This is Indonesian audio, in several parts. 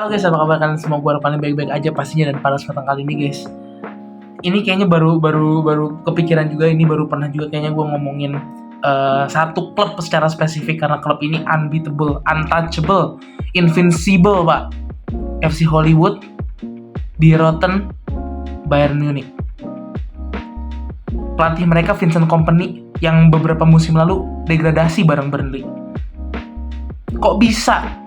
Halo guys, apa kabar kalian semua? Gue harapannya baik-baik aja pastinya, dan pada kesempatan kali ini guys, ini kayaknya baru kepikiran juga, ini baru pernah juga kayaknya gue ngomongin satu klub secara spesifik, karena klub ini unbeatable, untouchable, invincible pak. FC Hollywood di Rotten Bayern Munich. Pelatih mereka Vincent Kompany yang beberapa musim lalu degradasi bareng Burnley. Kok bisa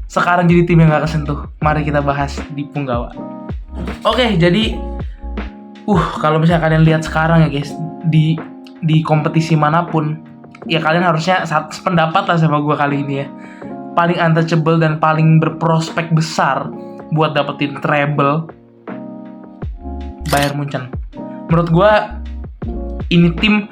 sekarang jadi tim yang gak kesentuh? Mari kita bahas di Punggawa. Oke, jadi kalau misalnya kalian lihat sekarang ya guys, di kompetisi manapun, ya kalian harusnya sependapat lah sama gue kali ini ya. Paling untouchable dan paling berprospek besar buat dapetin treble, Bayern Munchen. Menurut gue ini tim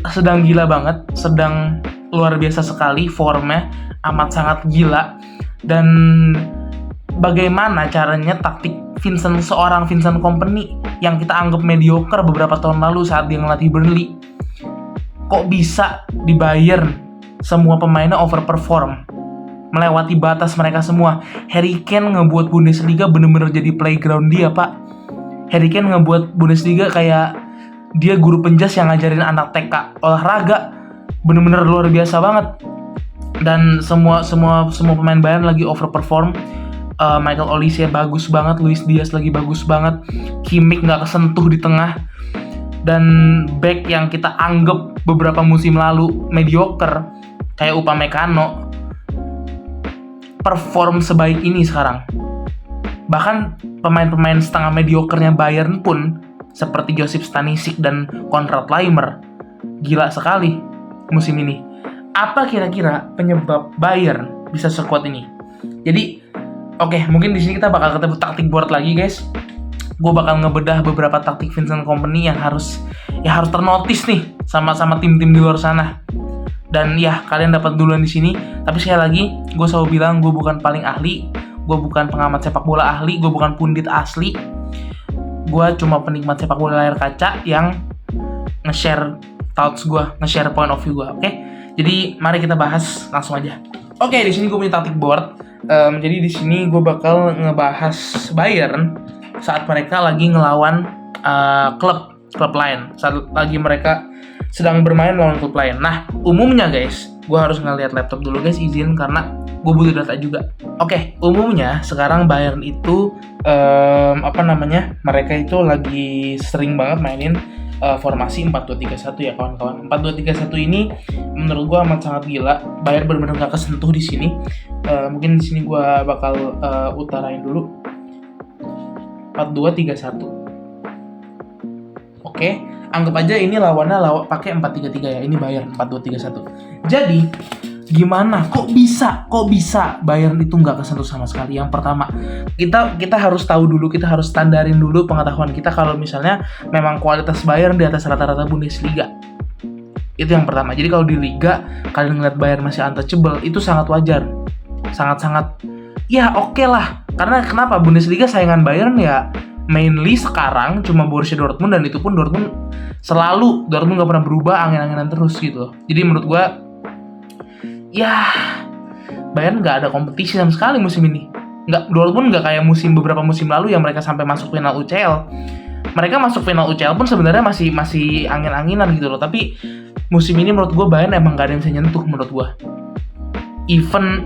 sedang gila banget, sedang luar biasa sekali, formnya amat sangat gila. Dan bagaimana caranya taktik seorang Vincent Kompany yang kita anggap mediocre beberapa tahun lalu saat dia ngelatih Burnley, kok bisa di Bayern semua pemainnya overperform, melewati batas mereka semua. Harry Kane ngebuat Bundesliga bener-bener jadi playground dia pak. Harry Kane ngebuat Bundesliga kayak dia guru penjas yang ngajarin anak TK olahraga, bener-bener luar biasa banget. Dan semua pemain Bayern lagi overperform. Michael Olise bagus banget, Luis Diaz lagi bagus banget, Kimmich nggak kesentuh di tengah, dan back yang kita anggap beberapa musim lalu mediocre kayak Upamecano perform sebaik ini sekarang. Bahkan pemain-pemain setengah mediocre-nya Bayern pun seperti Josip Stanisic dan Konrad Laimer gila sekali musim ini. Apa kira-kira penyebab Bayern bisa sekuat ini? Jadi, mungkin di sini kita bakal ketemu taktik board lagi, guys. Gue bakal ngebedah beberapa taktik Vincent Kompany yang harus ternotis nih sama tim-tim di luar sana. Dan ya, kalian dapat duluan di sini. Tapi sekali lagi, gue selalu bilang gue bukan paling ahli, gue bukan pengamat sepak bola ahli, gue bukan pundit asli. Gue cuma penikmat sepak bola layar kaca yang nge-share thoughts gue, nge-share point of view gue, oke? Jadi mari kita bahas langsung aja. Oke, di sini gue punya taktik board. Jadi di sini gue bakal ngebahas Bayern saat mereka lagi ngelawan klub lain, saat lagi mereka sedang bermain lawan klub lain. Nah, umumnya guys, gue harus ngeliat laptop dulu guys, izin karena gue butuh data juga. Umumnya sekarang Bayern itu mereka itu lagi sering banget mainin formasi 4-2-3-1 ya kawan-kawan. 4-2-3-1 ini menurut gue amat sangat gila. Bayern benar-benar gak kesentuh di sini. Mungkin di sini gue bakal utarain dulu 4-2-3-1. Oke, anggap aja ini lawannya pakai 4-3-3 ya. Ini Bayern 4-2-3-1. Jadi gimana? Kok bisa Bayern itu nggak kesentuh sama sekali? Yang pertama, kita harus tahu dulu, kita harus standarin dulu pengetahuan kita kalau misalnya memang kualitas Bayern di atas rata-rata Bundesliga. Itu yang pertama. Jadi kalau di Liga kalian ngeliat Bayern masih untouchable, itu sangat wajar. Sangat-sangat ya oke lah. Karena kenapa? Bundesliga saingan Bayern ya mainly sekarang cuma Borussia Dortmund, dan itu pun Dortmund nggak pernah berubah, angin-anginan terus gitu. Jadi menurut gua ya Bayern nggak ada kompetisi sama sekali musim ini. Dortmund nggak kayak beberapa musim lalu yang mereka sampai masuk final UCL. Mereka masuk final UCL pun sebenarnya masih angin-anginan gitu loh. Tapi musim ini menurut gue Bayern emang nggak ada yang bisa nyentuh menurut gue. Even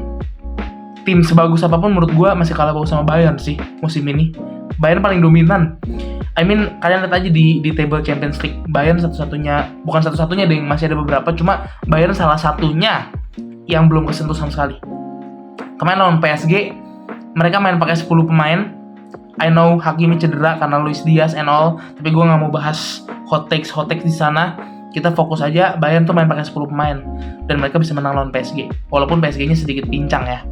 tim sebagus apapun menurut gue masih kalah bagus sama Bayern sih musim ini. Bayern paling dominan. Kalian lihat aja di table Champions League, Bayern bukan satu-satunya deh, masih ada beberapa, cuma Bayern salah satunya yang belum kesentuh sama sekali. Kemarin lawan PSG, mereka main pakai 10 pemain. I know Hakimi cedera karena Luis Diaz and all, tapi gue nggak mau bahas hot takes di sana. Kita fokus aja, Bayern tuh main pakai 10 pemain dan mereka bisa menang lawan PSG. Walaupun PSG-nya sedikit pincang ya,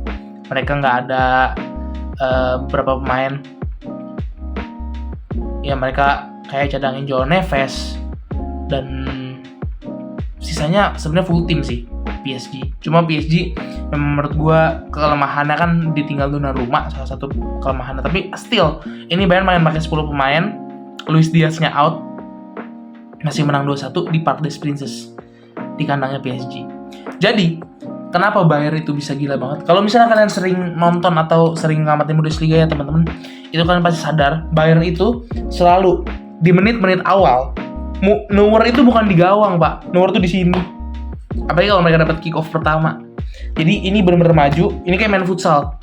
mereka nggak ada beberapa pemain. Ya mereka kayak cadangin Joao Neves dan sisanya sebenarnya full tim sih. PSG. Cuma PSG menurut gue kelemahannya kan ditinggal Donnarumma, salah satu kelemahannya. Tapi still, ini Bayern main pakai 10 pemain, Luis Diaz-nya out, masih menang 2-1 di Parc des Princes di kandangnya PSG. Jadi Kenapa Bayern itu bisa gila banget? Kalau misalnya kalian sering nonton atau sering ngamatin Bundesliga ya teman-teman, itu kalian pasti sadar Bayern itu selalu di menit-menit awal Neuer itu bukan di gawang, Pak. Neuer tuh di sini. Apalagi kalau mereka dapat kick off pertama. Jadi ini benar-benar maju. Ini kayak main futsal.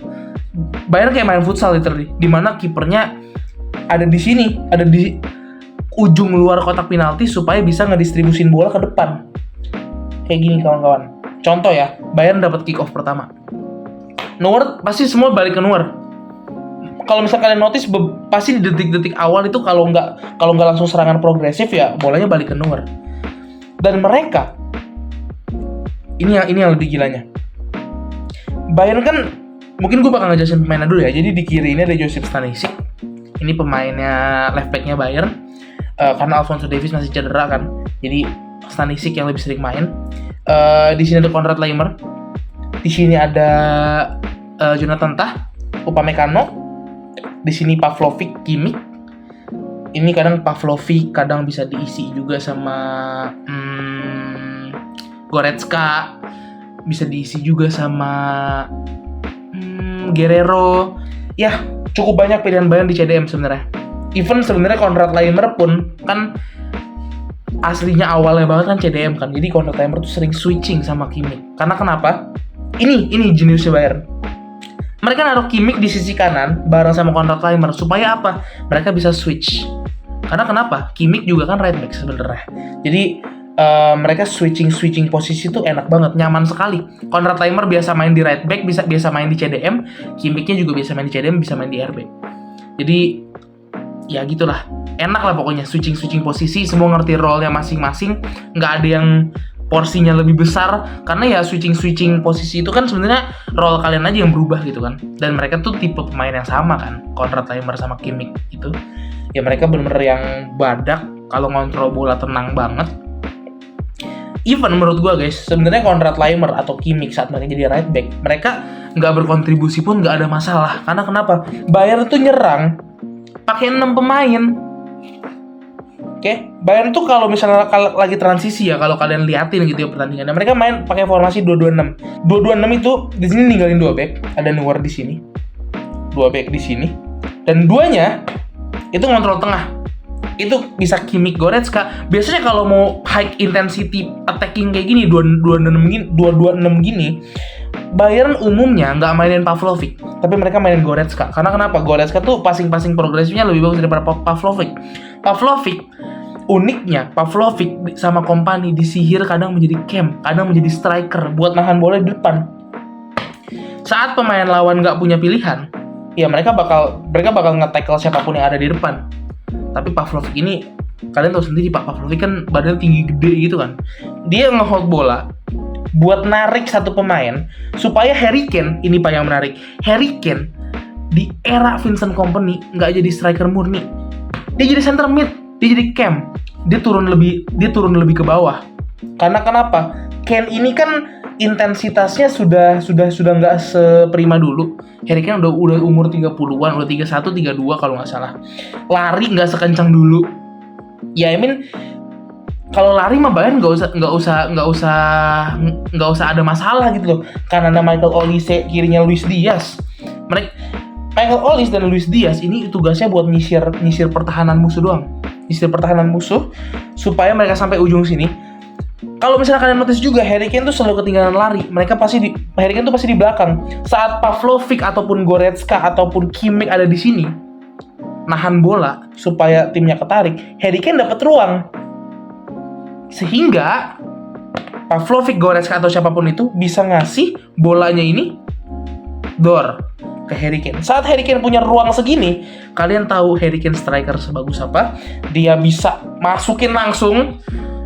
Bayern kayak main futsal literally, di mana kipernya ada di sini, ada di ujung luar kotak penalti supaya bisa ngedistribusin bola ke depan. Kayak gini kawan-kawan. Contoh ya, Bayern dapat kick off pertama. Neuer pasti semua balik ke Neuer. Kalau misalnya kalian notice, pasti di detik-detik awal itu kalau nggak langsung serangan progresif ya bolanya balik ke Neuer. Dan mereka ini yang lebih gilanya. Bayern kan, mungkin gue bakal ngejelasin pemainnya dulu ya. Jadi di kiri ini ada Josip Stanisic. Ini pemainnya left back-nya Bayern. Karena Alphonso Davies masih cedera kan. Jadi Stanisic yang lebih sering main. Di sini ada Konrad Laimer. Di sini ada Jonathan Tah, Upamecano. Di sini Pavlovic, Kimmich. Ini kadang Pavlovic kadang bisa diisi juga sama Goretzka. Bisa diisi juga sama Guerrero. Ya, cukup banyak pilihan Bayern di CDM sebenarnya. Even sebenarnya Konrad Laimer pun kan aslinya awalnya banget kan CDM kan. Jadi Konrad Laimer tuh sering switching sama Kimmich. Karena kenapa? Ini jeniusnya Bayern. Mereka naruh Kimmich di sisi kanan bareng sama Konrad Laimer supaya apa? Mereka bisa switch. Karena kenapa? Kimmich juga kan right back sebenarnya. Jadi mereka switching posisi tuh enak banget, nyaman sekali. Konrad Laimer biasa main di right back, biasa main di CDM. Kimmich-nya juga biasa main di CDM, bisa main di RB. Jadi ya gitulah. Enak lah pokoknya switching posisi, semua ngerti role-nya masing-masing. Nggak ada yang porsinya lebih besar, karena ya switching posisi itu kan sebenarnya role kalian aja yang berubah gitu kan. Dan mereka tuh tipe pemain yang sama kan, Konrad Laimer sama Kimmich itu. Ya mereka bener-bener yang badak, kalau ngontrol bola tenang banget. Even menurut gue guys, sebenarnya Konrad Laimer atau Kimmich saat mereka jadi right back, mereka nggak berkontribusi pun nggak ada masalah. Karena kenapa? Bayern tuh nyerang pakai 6 pemain. Oke, Bayern tuh kalau misalnya lagi transisi ya, kalau kalian liatin gitu ya pertandingannya, mereka main pakai formasi 2-2-6. 2-2-6 itu di sini ninggalin 2 back, ada Neuer di sini. 2 back di sini. Dan duanya itu ngontrol tengah. Itu bisa Kimmich, Goretzka. Biasanya kalau mau high intensity attacking kayak gini 2-2-6 gini, Bayern umumnya nggak mainin Pavlovic, tapi mereka mainin Goretzka. Karena kenapa? Goretzka tuh passing progresifnya lebih bagus daripada Pavlovic. Uniknya Pavlovic sama company disihir kadang menjadi cam, kadang menjadi striker buat nahan bola di depan. Saat pemain lawan nggak punya pilihan, ya mereka bakal nge-tackle siapapun yang ada di depan. Tapi Pavlovic ini, kalian tahu sendiri Pak, Pavlovic kan badannya tinggi gede gitu kan. Dia nge-hold bola buat narik satu pemain supaya Harry Kane, ini Pak yang menarik, Harry Kane di era Vincent Kompany nggak jadi striker murni, dia jadi center mid, dia jadi cam, dia turun lebih ke bawah. Karena kenapa? Kane ini kan intensitasnya sudah nggak seprima dulu. Harry Kane udah umur 30-an, udah 31, 32 kalau nggak salah. Lari nggak sekencang dulu. Ya, kalau lari mah Bayern nggak usah ada masalah gitu loh. Karena ada Michael Olise, kirinya Luis Diaz. Michael Olise dan Luis Diaz ini tugasnya buat nyisir pertahanan musuh doang. Nyisir pertahanan musuh supaya mereka sampai ujung sini. Kalau misalnya kalian notice juga, Harry Kane tuh selalu ketinggalan lari. Harry Kane tuh pasti di belakang. Saat Pavlovic ataupun Goretzka ataupun Kimmich ada di sini, nahan bola supaya timnya ketarik, Harry Kane dapat ruang. Sehingga Pavlovic, Goretzka atau siapapun itu bisa ngasih bolanya ini door ke Harry Kane. Saat Harry Kane punya ruang segini, kalian tahu Harry Kane striker sebagus apa? Dia bisa masukin langsung.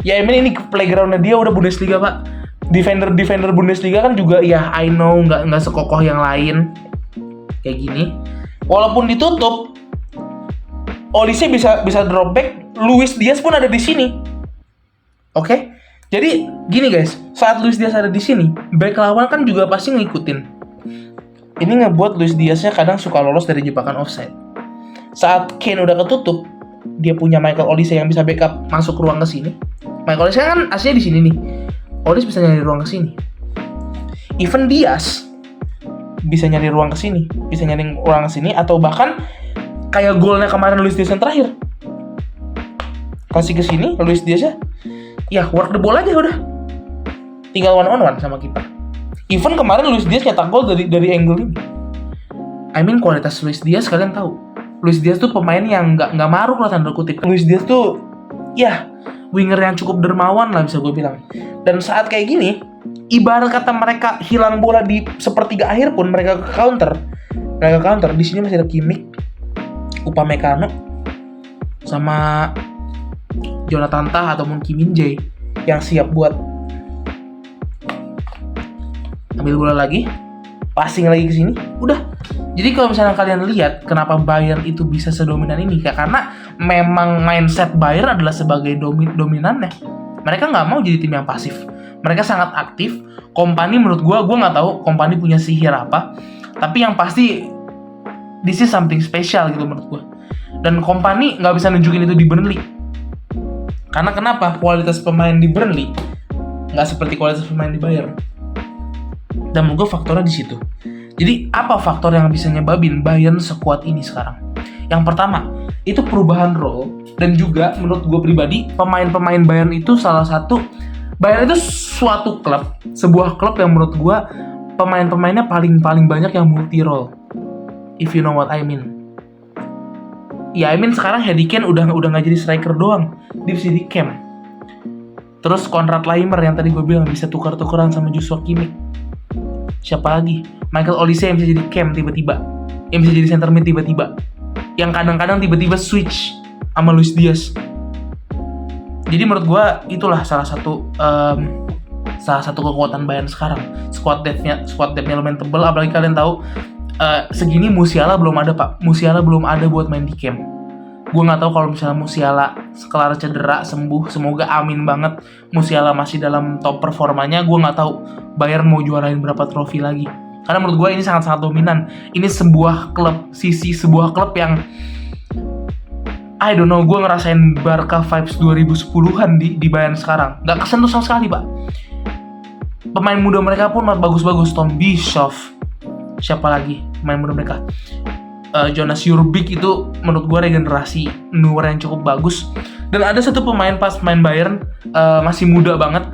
Ya ini playgroundnya dia udah Bundesliga Pak. Defender Bundesliga kan juga ya I know nggak sekokoh yang lain kayak gini. Walaupun ditutup, Olise bisa drop back. Luis Diaz pun ada di sini. Oke? Jadi gini guys, saat Luis Diaz ada di sini, back lawan kan juga pasti ngikutin. Ini ngebuat Luis Diaz-nya kadang suka lolos dari jebakan offside. Saat Kane udah ketutup, dia punya Michael Olise yang bisa backup masuk ruang ke sini. Michael Olise kan aslinya di sini nih. Olise bisa nyari ruang ke sini. Even Diaz bisa nyari ruang ke sini, atau bahkan kayak golnya kemarin Luis Diaz yang terakhir. Kasih ke sini Luis Diaz ya work the ball aja udah. Tinggal one on one sama kiper. Even kemarin Luis Diaz nyetak gol dari angle ini. I mean kualitas Luis Diaz kalian tahu. Luis Diaz tuh pemain yang nggak maruk lah tanda kutip. Luis Diaz tuh ya winger yang cukup dermawan lah bisa gue bilang. Dan saat kayak gini, ibarat kata mereka hilang bola di sepertiga akhir pun mereka ke counter. Di sini masih ada Kimmich, Upamecano, sama Jonathan Tah ataupun Kim Min Jae yang siap buat ambil bola lagi, passing lagi ke sini, udah. Jadi kalau misalnya kalian lihat kenapa Bayern itu bisa sedominan ini, karena memang mindset Bayern adalah sebagai dominannya. Mereka nggak mau jadi tim yang pasif. Mereka sangat aktif. Kompany menurut gue nggak tahu Kompany punya sihir apa, tapi yang pasti this is something special gitu menurut gue. Dan Kompany nggak bisa nunjukin itu di Burnley. Karena kenapa? Kualitas pemain di Burnley nggak seperti kualitas pemain di Bayern. Dan menurut gue faktornya di situ. Jadi apa faktor yang bisa nyebabin Bayern sekuat ini sekarang? Yang pertama, itu perubahan role, dan juga menurut gue pribadi, pemain-pemain Bayern itu Bayern itu suatu klub, sebuah klub yang menurut gue pemain-pemainnya paling banyak yang multi role. If you know what I mean. Ya, I mean sekarang Harry Kane udah nggak jadi striker doang, dia bisa di camp. Terus Konrad Laimer yang tadi gue bilang bisa tukar-tukaran sama Joshua Kimmich. Siapa lagi? Michael Olise yang bisa jadi cam tiba-tiba, yang bisa jadi center mid tiba-tiba, yang kadang-kadang tiba-tiba switch sama Luis Diaz. Jadi menurut gue itulah salah satu kekuatan Bayern sekarang. Squad depth-nya lumayan tebal, apalagi kalian tahu segini Musiala belum ada pak. Musiala belum ada buat main di camp. Gue nggak tahu kalau misalnya Musiala kelar cedera sembuh, semoga amin banget Musiala masih dalam top performanya. Gue nggak tahu Bayern mau juarain berapa trofi lagi. Karena menurut gue ini sangat-sangat dominan. Ini sebuah klub yang I don't know, gue ngerasain Barca vibes 2010-an di Bayern sekarang. Gak kesentuh sama sekali pak. Pemain muda mereka pun bagus-bagus. Tom Bischoff, siapa lagi pemain muda mereka? Jonas Jurbic itu menurut gue regenerasi newer yang cukup bagus. Dan ada satu pemain Bayern masih muda banget,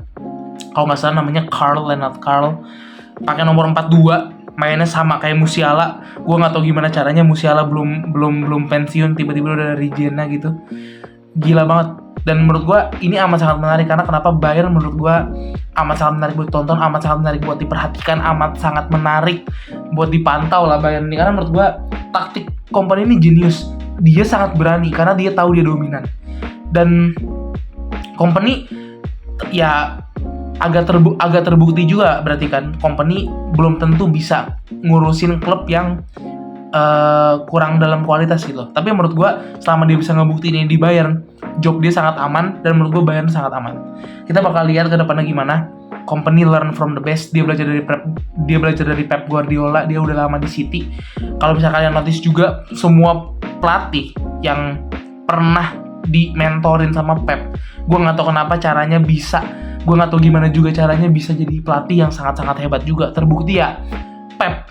kalau nggak salah namanya Lennart Karl, pakai nomor 42, mainnya sama kayak Musiala. Gue nggak tahu gimana caranya Musiala belum pensiun tiba-tiba udah dari Jena gitu, gila banget. Dan menurut gue ini amat sangat menarik, karena kenapa Bayern menurut gue amat sangat menarik buat tonton, amat sangat menarik buat diperhatikan, amat sangat menarik buat dipantau lah Bayern ini. Karena menurut gue taktik Kompany ini jenius, dia sangat berani karena dia tahu dia dominan. Dan Kompany ya agak terbukti juga, berarti kan Kompany belum tentu bisa ngurusin klub yang kurang dalam kualitas gitu. Tapi menurut gue selama dia bisa ngebuktiin ini di Bayern, job dia sangat aman, dan menurut gue Bayern sangat aman. Kita bakal lihat ke depannya gimana. Kompany learn from the best, dia belajar dari Pep Guardiola, dia udah lama di City. Kalau misalnya kalian notice juga, semua pelatih yang pernah di-mentorin sama Pep, gue nggak tahu kenapa caranya bisa, gue nggak tahu gimana juga caranya bisa jadi pelatih yang sangat-sangat hebat juga. Terbukti ya Pep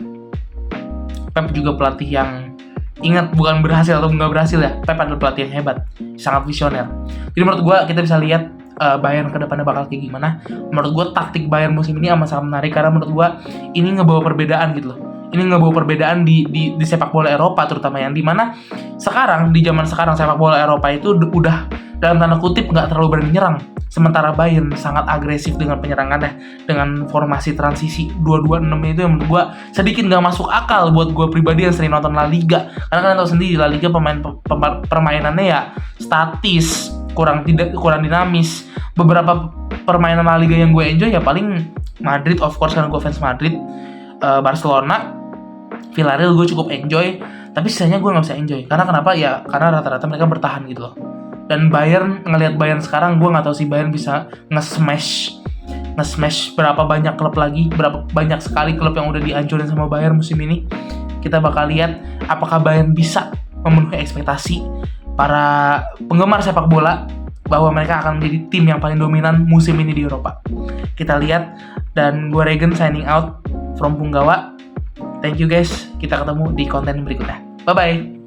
juga pelatih yang, ingat, bukan berhasil atau nggak berhasil ya, Pep adalah pelatih yang hebat, sangat visioner. Jadi menurut gue kita bisa lihat Bayern ke depannya bakal kayak gimana. Menurut gue taktik Bayern musim ini amat sangat menarik, karena menurut gue ini ngebawa perbedaan gitu loh. Ini ngebawa perbedaan di sepak bola Eropa, terutama yang dimana sekarang, di zaman sekarang sepak bola Eropa itu udah dalam tanda kutip nggak terlalu berani nyerang. Sementara Bayern sangat agresif dengan penyerangannya, dengan formasi transisi 2-2-6 itu yang menurut gue sedikit nggak masuk akal buat gue pribadi yang sering nonton La Liga. Karena kalian tahu sendiri La Liga permainannya ya statis, kurang dinamis. Beberapa permainan La Liga yang gue enjoy ya paling Madrid, of course karena gue fans Madrid, Barcelona, Villarreal gue cukup enjoy. Tapi sisanya gue nggak bisa enjoy. Karena kenapa ya? Karena rata-rata mereka bertahan gitu loh. Dan Bayern, ngelihat Bayern sekarang, gue nggak tahu sih Bayern bisa nge-smash berapa banyak klub lagi, berapa banyak sekali klub yang udah dihancurin sama Bayern musim ini. Kita bakal lihat apakah Bayern bisa memenuhi ekspektasi para penggemar sepak bola bahwa mereka akan menjadi tim yang paling dominan musim ini di Eropa. Kita lihat Dan gue Regen signing out from Punggawa. Thank you guys. Kita ketemu di konten berikutnya. Bye-bye.